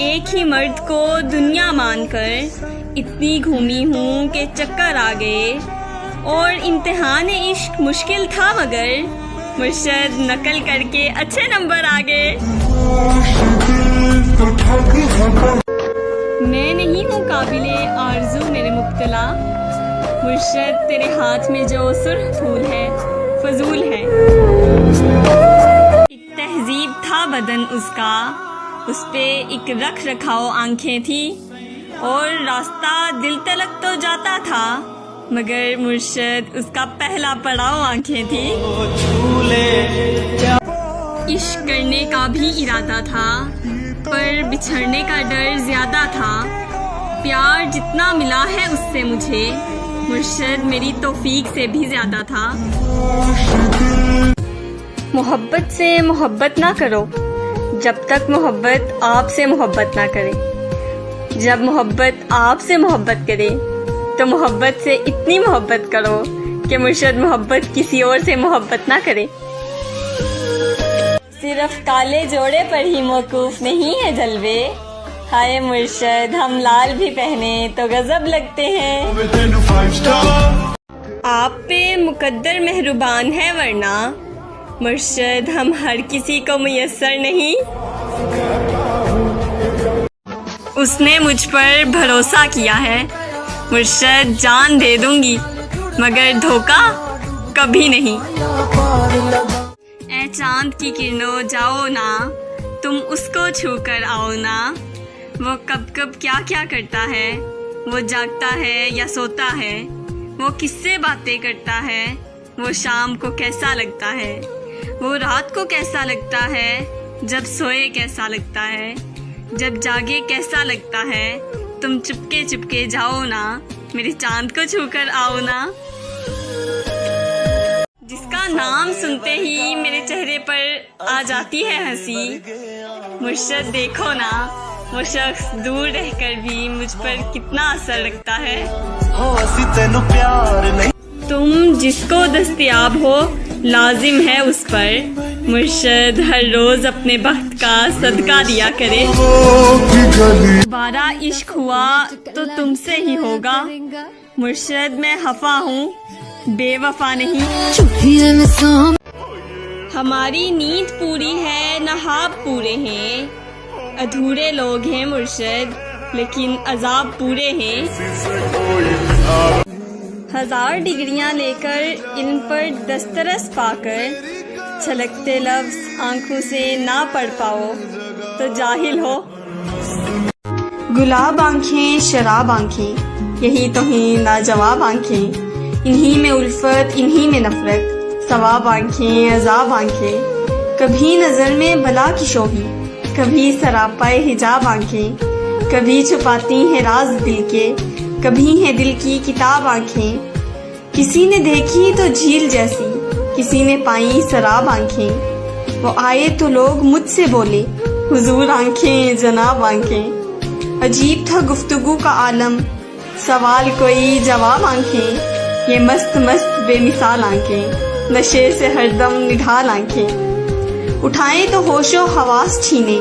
एक ही मर्द को दुनिया मानकर इतनी घूमी हूँ कि चक्कर आ गए। और इम्तिहान इश्क मुश्किल था मगर मुर्शद नकल करके अच्छे नंबर आ गए। मैं नहीं हूँ काबिले आरज़ू मेरे मुब्तला, मुर्शद तेरे हाथ में जो सुर्ख फूल है फजूल है। एक तहजीब था बदन उसका, उस पे एक रख रखाव आंखें थी, और रास्ता दिल तलक तो जाता था मगर मुर्शद उसका पहला पड़ाव आंखें थी। इश्क करने का भी इरादा था पर बिछड़ने का डर ज्यादा था। प्यार जितना मिला है उससे मुझे मुर्शद मेरी तौफीक से भी ज्यादा था। मोहब्बत से मोहब्बत ना करो जब तक मोहब्बत आपसे मोहब्बत ना करे। जब मोहब्बत आपसे मोहब्बत करे तो मोहब्बत से इतनी मोहब्बत करो कि मुर्शद मोहब्बत किसी और से मोहब्बत ना करे। सिर्फ काले जोड़े पर ही मौकूफ नहीं है जलवे, हाय मुर्शद हम लाल भी पहने तो गजब लगते हैं। आप पे मुकद्दर मेहरबान है वरना मुर्शद हम हर किसी को मुयस्सर नहीं। उसने मुझ पर भरोसा किया है, मुर्शद जान दे दूंगी मगर धोखा कभी नहीं। ऐ चांद की किरणों जाओ ना, तुम उसको छू कर आओ ना। वो कब कब क्या क्या करता है, वो जागता है या सोता है, वो किससे बातें करता है, वो शाम को कैसा लगता है, वो रात को कैसा लगता है, जब सोए कैसा लगता है, जब जागे कैसा लगता है। तुम चुपके चुपके जाओ ना, मेरे चांद को छू कर आओ ना। जिसका नाम सुनते ही मेरे चेहरे पर आ जाती है हंसी, मुर्शद देखो ना वो शख्स दूर रहकर भी मुझ पर कितना असर रखता है। तुम जिसको दस्तयाब हो लाजिम है उस पर मुर्शद हर रोज अपने बख्त का सदका दिया करे। दोबारा इश्क हुआ तो तुमसे ही होगा मुर्शद, मैं खफा हूँ बेवफा नहीं। हमारी नींद पूरी है नहाब पूरे हैं, अधूरे लोग हैं मुर्शद लेकिन अजाब पूरे हैं। 1000 डिग्रियां लेकर इल्म पर दस्तरस पाकर छलकते लफ्ज आंखों से ना पढ़ पाओ तो जाहिल हो। गुलाब आंखें शराब आंखें यही तो हैं लाजवाब आंखें, इन्हीं में उल्फत इन्हीं में नफरत, सवाब आंखें अजाब आंखें। कभी नजर में बला की शोही, कभी सरापाए हिजाब आंखें, कभी छुपाती हैं राज दिल के, कभी है दिल की किताब आंखें। किसी ने देखी तो झील जैसी, किसी ने पाई शराब आंखें। वो आए तो लोग मुझसे बोले हुजूर आंखें जनाब आंखें। अजीब था गुफ्तगू का आलम, सवाल कोई जवाब आंखें। ये मस्त मस्त बेमिसाल आंखें, नशे से हरदम निढाल आंखें। उठाएं तो होशो हवास छीने,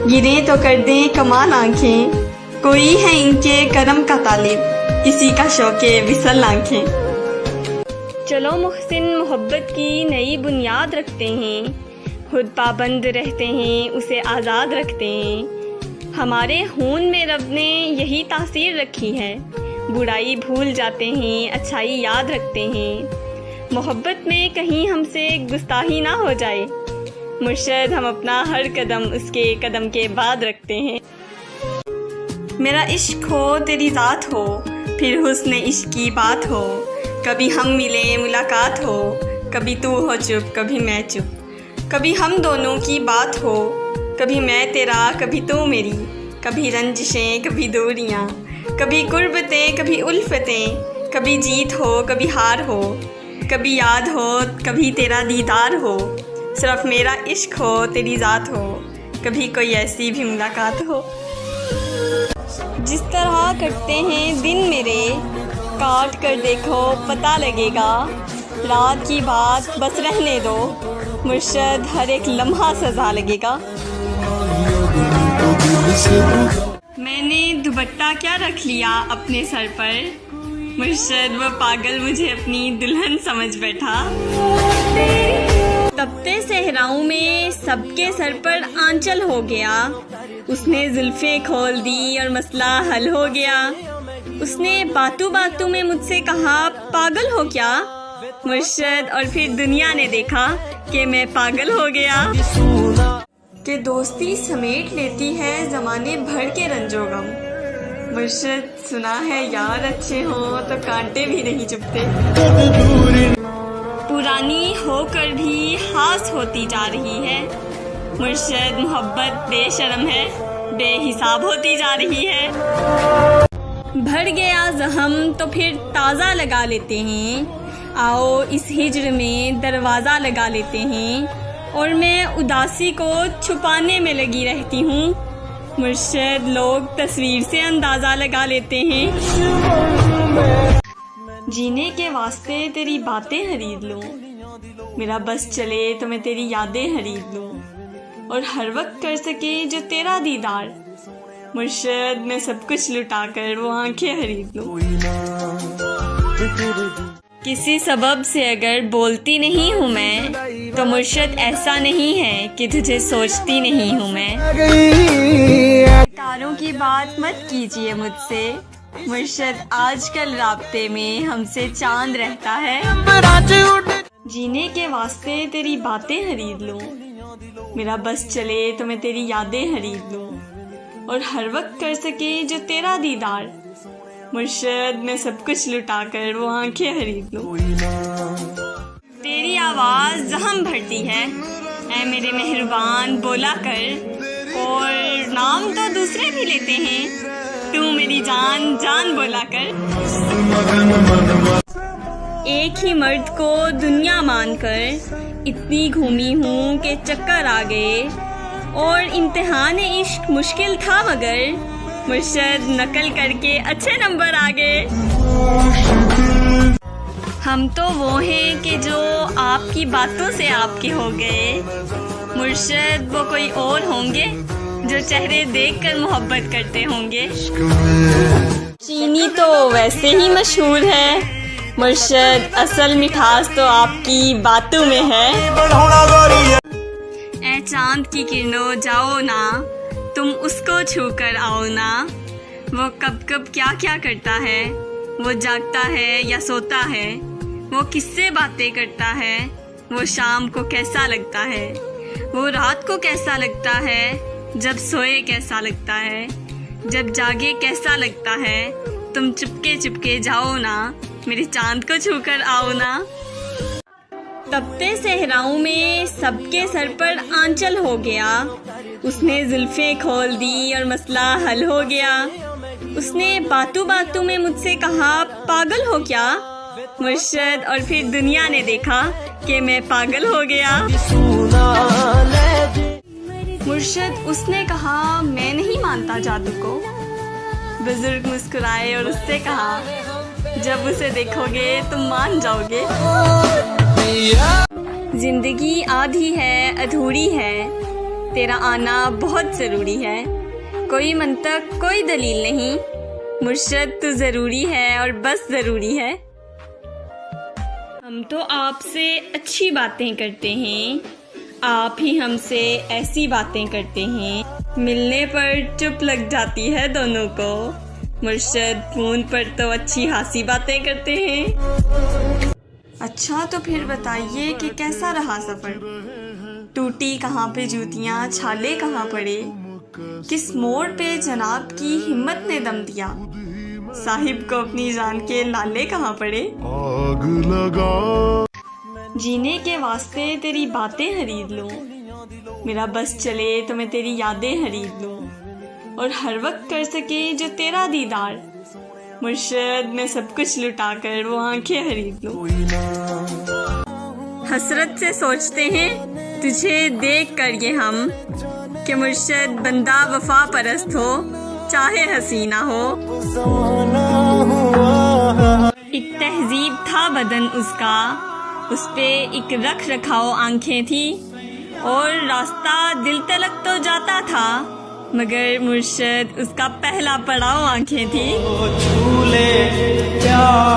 गिरे तो कर दें कमाल आंखें। कोई है इनके करम का तालिब, किसी का शौके विसल आंखें। चलो मुहसिन मोहब्बत की नई बुनियाद रखते हैं, खुद पाबंद रहते हैं उसे आज़ाद रखते हैं। हमारे खून में रब ने यही तासीर रखी है, बुराई भूल जाते हैं अच्छाई याद रखते हैं। मोहब्बत में कहीं हमसे गुस्ताही ना हो जाए मुर्शद, हम अपना हर कदम उसके कदम के बाद रखते हैं। मेरा इश्क हो तेरी ज़ात हो, फिर हुस्न इश्क की बात हो। कभी हम मिले मुलाकात हो, कभी तू हो चुप कभी मैं चुप। कभी हम दोनों की बात हो, कभी मैं तेरा कभी तू मेरी। कभी रंजिशें कभी दूरियाँ, कभी कुर्बतें कभी उल्फतें। कभी जीत हो कभी हार हो, कभी याद हो कभी तेरा दीदार हो। सिर्फ मेरा इश्क हो तेरी ज़ात हो, कभी कोई ऐसी भी मुलाकात हो। जिस तरह कटते हैं दिन मेरे, काट कर देखो पता लगेगा। रात की बात बस रहने दो, मुर्शद हर एक लम्हा सजा लगेगा। मैंने दुपट्टा क्या रख लिया अपने सर पर, मुर्शद वो पागल मुझे अपनी दुल्हन समझ बैठा। तपते सहराओं में सबके सर पर आंचल हो गया, उसने जुल्फें खोल दी और मसला हल हो गया। उसने बातों बातों में मुझसे कहा पागल हो क्या, मुर्शद और फिर दुनिया ने देखा कि मैं पागल हो गया। कि दोस्ती समेट लेती है ज़माने भर के रंजो गम, मुर्शद सुना है यार अच्छे हो तो कांटे भी नहीं चुभते। पुरानी होकर भी खास होती जा रही है, मुर्शद मोहब्बत बेशर्म है, बेहिसाब होती जा रही है। भर गया जख्म तो फिर ताज़ा लगा लेते हैं, आओ इस हिज्र में दरवाज़ा लगा लेते हैं। और मैं उदासी को छुपाने में लगी रहती हूँ, मुर्शद लोग तस्वीर से अंदाज़ा लगा लेते हैं। जीने के वास्ते तेरी बातें खरीद लूँ, मेरा बस चले तो मैं तेरी यादें खरीद लूँ, और हर वक्त कर सके जो तेरा दीदार, मुर्शद मैं सब कुछ लुटा कर वो आंखें खरीद लूँ। किसी सबब से अगर बोलती नहीं हूँ मैं, तो मुर्शद ऐसा नहीं है कि तुझे सोचती नहीं हूँ मैं। तारों की बात मत कीजिए मुझसे, मुर्शद आजकल राब्ते में हमसे चांद रहता है। जीने के वास्ते तेरी बातें खरीद लूँ, मेरा बस चले तो मैं तेरी यादें खरीद लूँ, और हर वक्त कर सके जो तेरा दीदार, मुर्शद मैं सब कुछ लुटा कर वो आंखें खरीद लूँ। तेरी आवाज़ जहम भरती है, ऐ मेरे मेहरबान बोला कर, और नाम तो दूसरे भी लेते हैं, तू मेरी जान जान बोला कर। एक ही मर्द को दुनिया मानकर इतनी घूमी हूँ कि चक्कर आ गए, और इम्तिहान इश्क मुश्किल था मगर मुर्शद नकल करके अच्छे नंबर आ गए। हम तो वो हैं कि जो आपकी बातों से आपके हो गए, मुर्शद वो कोई और होंगे जो चेहरे देखकर मोहब्बत करते होंगे। चीनी तो वैसे ही मशहूर है, मुर्शद असल मिठास तो आपकी बातों में है। ऐ चांद की किरणों जाओ ना, तुम उसको छू कर आओ ना, वो कब कब क्या क्या करता है, वो जागता है या सोता है, वो किससे बातें करता है, वो शाम को कैसा लगता है, वो रात को कैसा लगता है, जब सोए कैसा लगता है, जब जागे कैसा लगता है। तुम चुपके चुपके जाओ ना, मेरे चांद को छू कर आओ ना। तपते सहराओं में सबके सर पर आंचल हो गया, उसने जुल्फें खोल दी और मसला हल हो गया। उसने बातों बातों में मुझसे कहा पागल हो क्या, मुर्शद और फिर दुनिया ने देखा कि मैं पागल हो गया। मुर्शद उसने कहा मैं नहीं मानता जादू को। बुजुर्ग मुस्कुराए और उससे कहा जब उसे देखोगे तुम मान जाओगे। जिंदगी आधी है अधूरी है, तेरा आना बहुत ज़रूरी है, कोई मंतक कोई दलील नहीं, मुर्शद तू ज़रूरी है और बस ज़रूरी है। हम तो आपसे अच्छी बातें करते हैं, आप ही हमसे ऐसी बातें करते हैं, मिलने पर चुप लग जाती है दोनों को, मुर्शद फोन पर तो अच्छी खासी बातें करते हैं। अच्छा तो फिर बताइए कि कैसा रहा सफ़र, टूटी कहाँ पे जूतियाँ, छाले कहाँ पड़े, किस मोड़ पे जनाब की हिम्मत ने दम दिया, साहिब को अपनी जान के लाले कहाँ पड़े। आग लगा जीने के वास्ते तेरी बातें खरीद लूँ, मेरा बस चले तो मैं तेरी यादें खरीद लूँ, और हर वक्त कर सके जो तेरा दीदार, मुर्शद मैं सब कुछ लुटा कर वो आंखें खरीद लूँ। हसरत से सोचते हैं तुझे देख कर ये हम, कि मुर्शद बंदा वफा परस्त हो चाहे हसीना हो। एक तहजीब था बदन उसका, उस पे एक रख रखाओ आंखें थी, और रास्ता दिल तलक तो जाता था, मगर मुर्शद उसका पहला पड़ाव आंखें थी। झूले प्यार